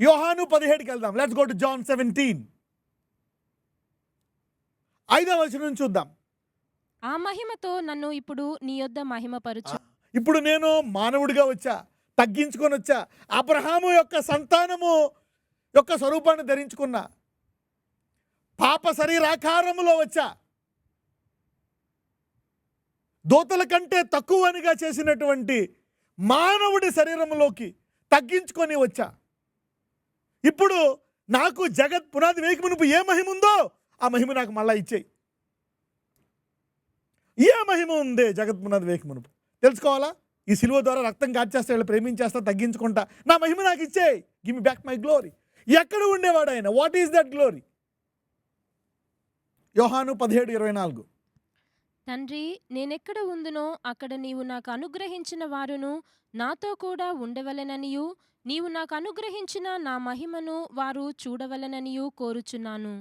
యోహాను 17కి వెళ్దాం. Let's go to John 17. 5వ వచనం నుంచి చూద్దాం. ఆ మహిమతో నన్ను ఇప్పుడు నీ యొద్ద మహిమపరచు. ఇప్పుడు నేను మానవుడిగా వచ్చా, తగ్గించుకొని వచ్చా, అబ్రహాము యొక్క సంతానము యొక్క స్వరూపాన్ని ధరించుకున్నా, పాప శరీరాకారములో వచ్చా, దూతల కంటే తక్కువనిగా చేసినటువంటి మానవుడి శరీరంలోకి తగ్గించుకొని వచ్చా. ఇప్పుడు నాకు జగత్ పునాది వేయక మునుపు ఏ మహిమ ఉందో ఆ మహిమ నాకు మళ్ళా ఇచ్చేయి. ఏ మహిమ ఉందే జగత్ పునాది వేయక మునుపు తెలుసుకోవాలా? ఈ సిలువ ద్వారా రక్తం కార్చేస్తా, వీళ్ళు ప్రేమించేస్తా, తగ్గించుకుంటా, నా మహిమ నాకు ఇచ్చేయి. Give me back my glory. ఎక్కడ ఉండేవాడు ఆయన? What is that glory? యోహాను 17:24. తండ్రి, నేనెక్కడ ఉందునో అక్కడ నీవు నాకు అనుగ్రహించిన వారును నాతో కూడా ఉండవలెననియు, నీవు నాకు అనుగ్రహించిన నా మహిమను వారు చూడవలెననియు కోరుచున్నాను.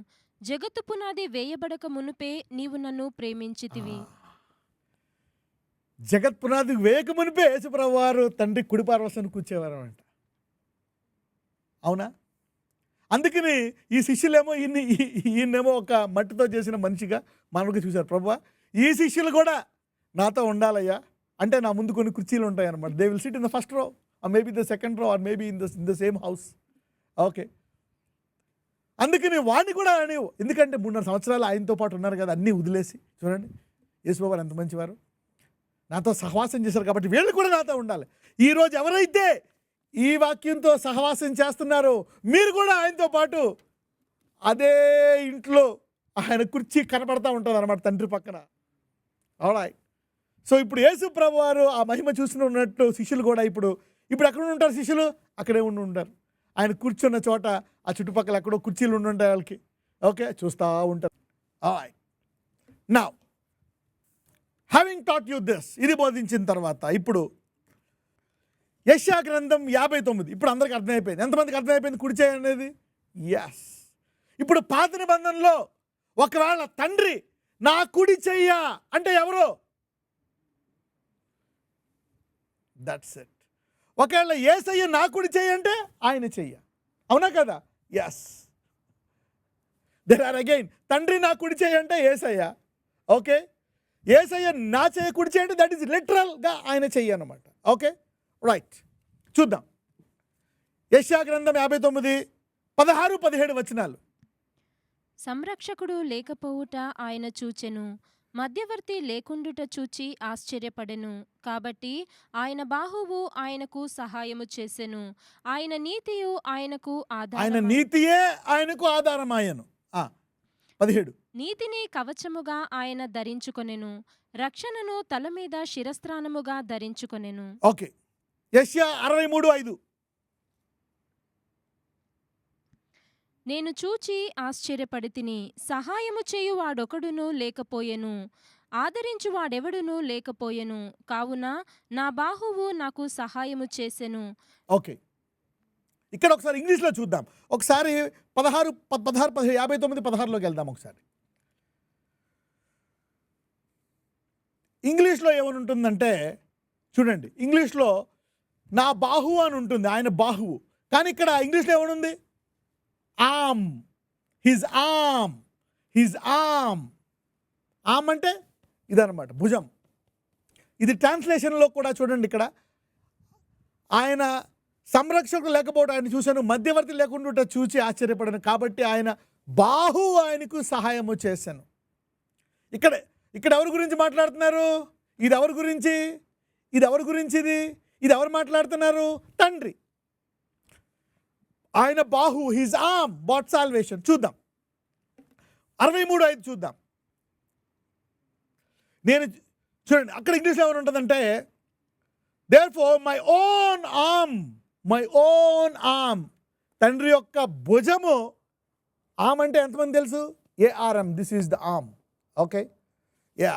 జగత్తు పునాది వేయబడక మునుపే నీవు నన్ను ప్రేమించితివి. జగత్ పునాది వేయక మునిపే యేసుప్రభువు వారు తండ్రి కుడి పార్శ్వన కూర్చేవారు అంట. అవునా? అందుకని ఈ శిష్యులేమో ఈయనేమో ఒక మట్టితో చేసిన మనిషిగా మనకు చూశారు. ప్రభువా, ఈ శిష్యులు కూడా నాతో ఉండాలయ్యా అంటే నా ముందు కొన్ని కుర్చీలు ఉంటాయి అన్నమాట. They will SIT in the first row, or maybe the second row, or maybe in the same house. Okay, అందుకని వాడిని కూడా అనేవు. ఎందుకంటే 3.5 సంవత్సరాలు ఆయనతో పాటు ఉన్నారు కదా, అన్నీ వదిలేసి. చూడండి యేసుప్రభువు వారు ఎంత మంచివారు, నాతో సహవాసం చేశారు కాబట్టి వీళ్ళు కూడా నాతో ఉండాలి. ఈరోజు ఎవరైతే ఈ వాక్యంతో సహవాసం చేస్తున్నారో మీరు కూడా ఆయనతో పాటు అదే ఇంట్లో ఆయన కుర్చీ కనపడతా ఉంటుంది అన్నమాట తండ్రి పక్కన. ఆల్రైట్. సో ఇప్పుడు యేసు ప్రభు వారు ఆ మహిమ చూస్తున్నట్టు శిష్యులు కూడా ఇప్పుడు ఎక్కడ ఉంటారు? శిష్యులు అక్కడే ఉంటారు. ఆయన కూర్చున్న చోట ఆ చుట్టుపక్కల ఎక్కడో కుర్చీలు ఉంటాయి వాళ్ళకి. ఓకే, చూస్తూ ఉంటారు. Alright. Now having taught you this, ఇది బోధించిన తర్వాత ఇప్పుడు యెషయా గ్రంథం 59. ఇప్పుడు అందరికి అర్థమైపోయింది. ఎంతమందికి అర్థమైపోయింది కుడి చేయి అనేది? ఎస్. ఇప్పుడు పాత నిబంధనలో ఒకవేళ తండ్రి నా కుడి చెయ్య అంటే ఎవరు? That's it. ఒకవేళ యేసయ్య నా కుడి చెయ్య అంటే ఆయన చెయ్య. అవునా కదా? ఎస్. దెర్ ఆర్ అగైన్ తండ్రి నా కుడి చెయ్య అంటే యేసయ్య. ఓకే, యేసయ్య నా చెయ్య కుడి చెయ్య అంటే దట్ ఈస్ లిటరల్గా ఆయన చెయ్య అన్నమాట. Okay, right. చూద్దాం. యెషయా గ్రంథం 59, 16, 17 వచనాలు. సంరక్షకుడు లేకపోవుట ఆయన చూచెను, మధ్యవర్తి లేకుండుట చూచి ఆశ్చర్యపడెను. కాబట్టి ఆయన బాహువు ఆయనకు సహాయము చేసెను, ఆయన నీతియు ఆయనకు ఆయన నీతియే ఆయనకు ఆధారమాయను. 17. నీతిని కవచముగా ఆయన ధరించుకొనెను, రక్షణను తల మీద శిరస్త్రాణముగా ధరించుకొనెను. ఓకే, యెషయా 63:5. నేను చూచి ఆశ్చర్యపడితిని, సహాయము చేయువాడొకడును లేకపోయెను, ఆదరించువాడెవడును లేకపోయెను, కావున నా బాహువు నాకు సహాయము చేసెను. ఓకే, ఇక్కడ ఒకసారి ఇంగ్లీష్లో చూద్దాం. ఒకసారి 59:16 వెళ్దాం. ఒకసారి ఇంగ్లీష్లో ఏమని ఉంటుందంటే చూడండి, ఇంగ్లీష్లో నా బాహువు అని ఉంటుంది, ఆయన బాహువు. కానీ ఇక్కడ ఇంగ్లీష్లో ఏమనుంది? ఆమ్, హిజ్ ఆమ్, హిజ్ ఆమ్. ఆమ్ అంటే ఇదన్నమాట, భుజం. ఇది ట్రాన్స్లేషన్లో కూడా చూడండి, ఇక్కడ ఆయన సంరక్షకుడు లేకపోవడం ఆయన చూశాను, మధ్యవర్తి లేకుండా చూచి ఆశ్చర్యపడాను, కాబట్టి ఆయన బాహువు ఆయనకు సహాయము చేశాను. ఇక్కడ ఎవరి గురించి మాట్లాడుతున్నారు? ఇది ఎవరి గురించి? ఇది ఎవరు మాట్లాడుతున్నారు? తండ్రి. ఆయన బాహు, హిజ్ ఆర్మ్ బాట్ సాల్వేషన్. చూద్దాం 63:5 చూద్దాం. చూడండి అక్కడ ఇంగ్లీష్లో ఏమైనా ఉంటుందంటే దేర్ఫోర్ మై ఓన్ ఆర్మ్, తండ్రి యొక్క భుజము. ఆర్మ్ అంటే ఎంతమంది తెలుసు? ARM, this is the arm. Okay, yeah,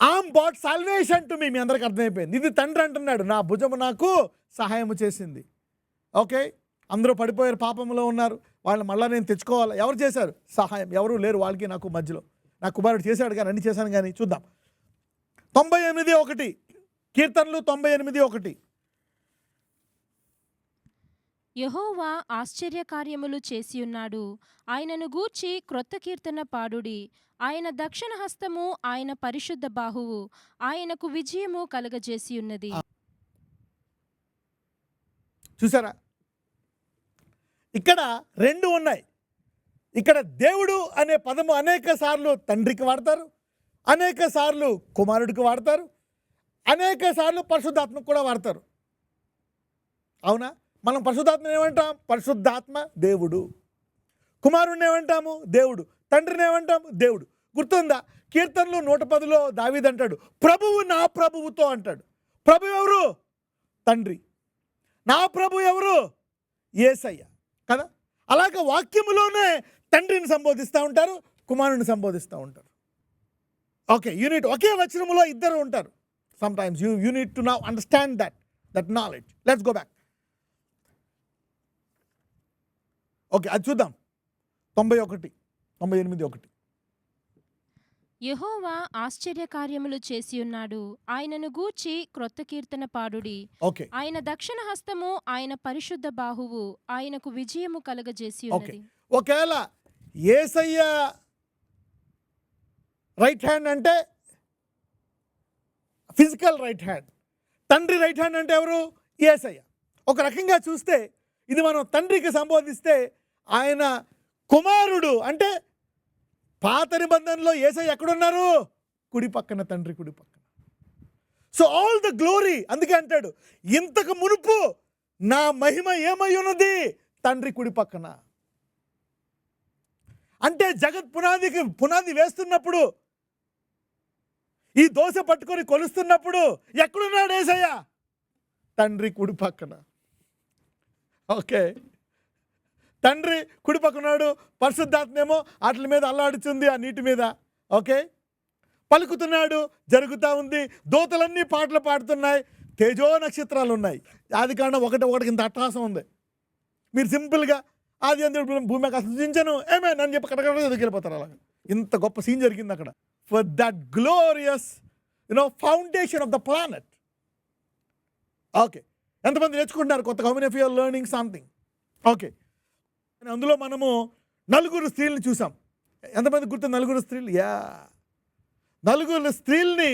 arm brought salvation to me. మీ అందరికి అర్థమైపోయింది. ఇది తండ్రి అంటున్నాడు, నా భుజము నాకు సహాయము చేసింది. ఓకే, అందరూ పడిపోయారు, పాపంలో ఉన్నారు, వాళ్ళని మళ్ళీ నేను తెచ్చుకోవాలి. ఎవరు చేశారు సహాయం? ఎవరు లేరు వాళ్ళకి నాకు మధ్యలో. నా కుమారుడు చేశాడు కానీ, అన్ని చేశాను కానీ. చూద్దాం 98:1, కీర్తనలు 98:1. యెహోవా ఆశ్చర్యకార్యములు చేసియున్నాడు. ఆయనను గూర్చి క్రొత్త కీర్తన పాడుడి. ఆయన దక్షిణ హస్తము, ఆయన పరిశుద్ధ బాహువు ఆయనకు విజయము కలగజేసియున్నది. చూసారా, ఇక్కడ రెండు ఉన్నాయి. ఇక్కడ దేవుడు అనే పదము అనేక సార్లు తండ్రికి వాడతారు, అనేక సార్లు కుమారుడికి వాడతారు, అనేక సార్లు పరిశుద్ధాత్మకు కూడా వాడతారు. అవునా? మనం పరిశుద్ధాత్మని ఏమంటాం? పరిశుద్ధాత్మ దేవుడు. కుమారుడిని ఏమంటాము? దేవుడు. తండ్రిని ఏమంటాము? దేవుడు. గుర్తుందా? కీర్తనలు 110లో దావీదు అంటాడు, ప్రభువు నా ప్రభువుతో అంటాడు. ప్రభు ఎవరు? తండ్రి. నా ప్రభు ఎవరు? యేసయ్య కదా. అలాగే వాక్యములోనే తండ్రిని సంబోధిస్తూ ఉంటారు, కుమారుని సంబోధిస్తూ ఉంటారు. ఓకే, యూనిట్ ఒకే వచనములో ఇద్దరు ఉంటారు. Some times you need to now understand that knowledge. Let's go back. Okay, అది చూద్దాం. 98:1. యెహోవా ఆశ్చర్యకార్యములు చేసియున్నాడు. ఆయనను గూర్చి క్రొత్త కీర్తన పాడుడి. ఓకే, ఆయన దక్షిణ హస్తము, ఆయన పరిశుద్ధ బాహువు ఆయనకు విజయము ఓకే. కలగజేసియున్నది. ఒకవేళ యేసయ్య రైట్ హ్యాండ్ అంటే ఫిజికల్ రైట్ హ్యాండ్, తండ్రి రైట్ హ్యాండ్ అంటే ఎవరు? యేసయ్య. ఒక రకంగా చూస్తే ఇది మనం తండ్రికి సంబోధిస్తే, ఆయన కుమారుడు అంటే పాత నిబంధనలో యేసయ్య ఎక్కడున్నారు? కుడి పక్కన, తండ్రి కుడి పక్కన. సో ఆల్ ద గ్లోరీ, అందుకే అంటాడు ఇంతకు మునుపు నా మహిమ ఏమై ఉన్నది? తండ్రి కుడి పక్కన. అంటే జగత్ పునాది వేస్తున్నప్పుడు, ఈ దోశ పట్టుకొని కొలుస్తున్నప్పుడు ఎక్కడున్నాడు యేసయ్య? తండ్రి కుడి పక్కన. ఓకే, తండ్రి కుడి పక్కనాడు, పరిశుద్ధాత్మేమో వాటి మీద అల్లాడుతుంది, ఆ నీటి మీద. ఓకే, పలుకుతున్నాడు, జరుగుతూ ఉంది, దూతలన్నీ పాటలు పాడుతున్నాయి, తేజో నక్షత్రాలు ఉన్నాయి. ఆది కాండం 1:1 ఇంత అట్టహాసం ఉంది. మీరు సింపుల్గా ఆది అందు భూమి ఆకాశం సృజించను ఏమే అని చెప్పి కడగడ ఎదుకెళ్ళిపోతారు. అలాగా ఇంత గొప్ప సీన్ జరిగింది అక్కడ. For that glorious foundation of the planet. Okay, ఎంతమంది నేర్చుకుంటున్నారు కొత్తగా? How many of you are learning something? Okay, అందులో మనము 4 స్త్రీలను చూసాం. ఎంతమంది గుర్తు 4 స్త్రీలు? 4 స్త్రీల్ని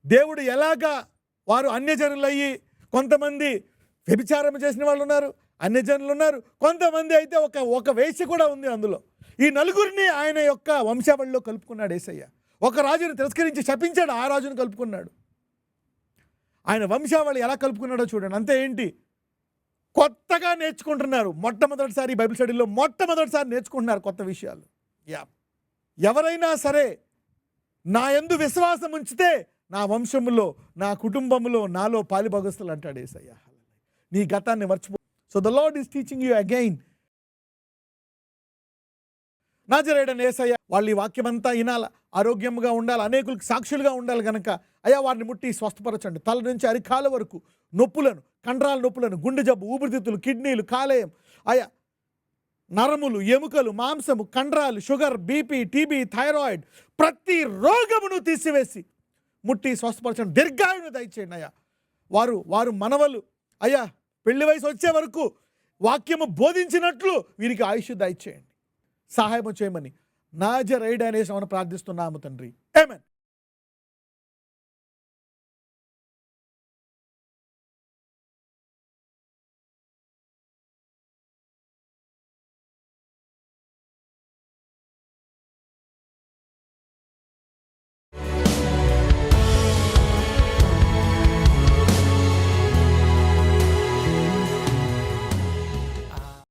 దేవుడు ఎలాగా, వారు అన్యజనులు అయ్యి, కొంతమంది వ్యభిచారం చేసిన వాళ్ళు ఉన్నారు, అన్యజనులు ఉన్నారు, కొంతమంది అయితే ఒక వేశ్య కూడా ఉంది అందులో. ఈ 4 ఆయన యొక్క వంశావళిలో కలుపుకున్నాడు యేసయ్య. ఒక రాజుని తిరస్కరించి శపించాడు, ఆ రాజును కలుపుకున్నాడు. ఆయన వంశావళి ఎలా కలుపుకున్నాడో చూడండి. అంతే ఏంటి, కొత్తగా నేర్చుకుంటున్నారు. మొట్టమొదటిసారి బైబిల్ స్టడీలో మొట్టమొదటిసారి నేర్చుకుంటున్నారు కొత్త విషయాలు. ఎవరైనా సరే నా యందు విశ్వాసం ఉంచితే నా వంశములో, నా కుటుంబంలో, నాలో పాలిభాగస్తులు అంటాడు యేసయ్య. నీ గతాన్ని మర్చిపో. So the lord is teaching you again. నాజరేయుడైన యేసయ్య వాళ్ళు ఈ వాక్యమంతా వినాల, ఆరోగ్యంగా ఉండాలి, అనేకులకు సాక్షులుగా ఉండాలి కనుక అయ్యా వారిని ముట్టి స్వస్థపరచండి. తల నుంచి అరికాల వరకు నొప్పులను, కండరాల నొప్పులను, గుండె జబ్బు, ఊపిరితిత్తులు, కిడ్నీలు, కాలేయం, అయ్యా నరములు, ఎముకలు, మాంసము, కండరాలు, షుగర్, బీపీ, టీబీ, థైరాయిడ్, ప్రతి రోగమును తీసివేసి ముట్టి స్వస్థపరచండి. దీర్ఘాయును దయచేయండి అయ్యా. వారు మనవలు అయ్యా పెళ్లి వయసు వచ్చే వరకు వాక్యము బోధించినట్లు వీరికి ఆయుష్ దయచేయండి, సహాయం చేయమని నాజరేయుడైన యేసుని ప్రార్థిస్తున్నాము తండ్రి. ఆమేన్.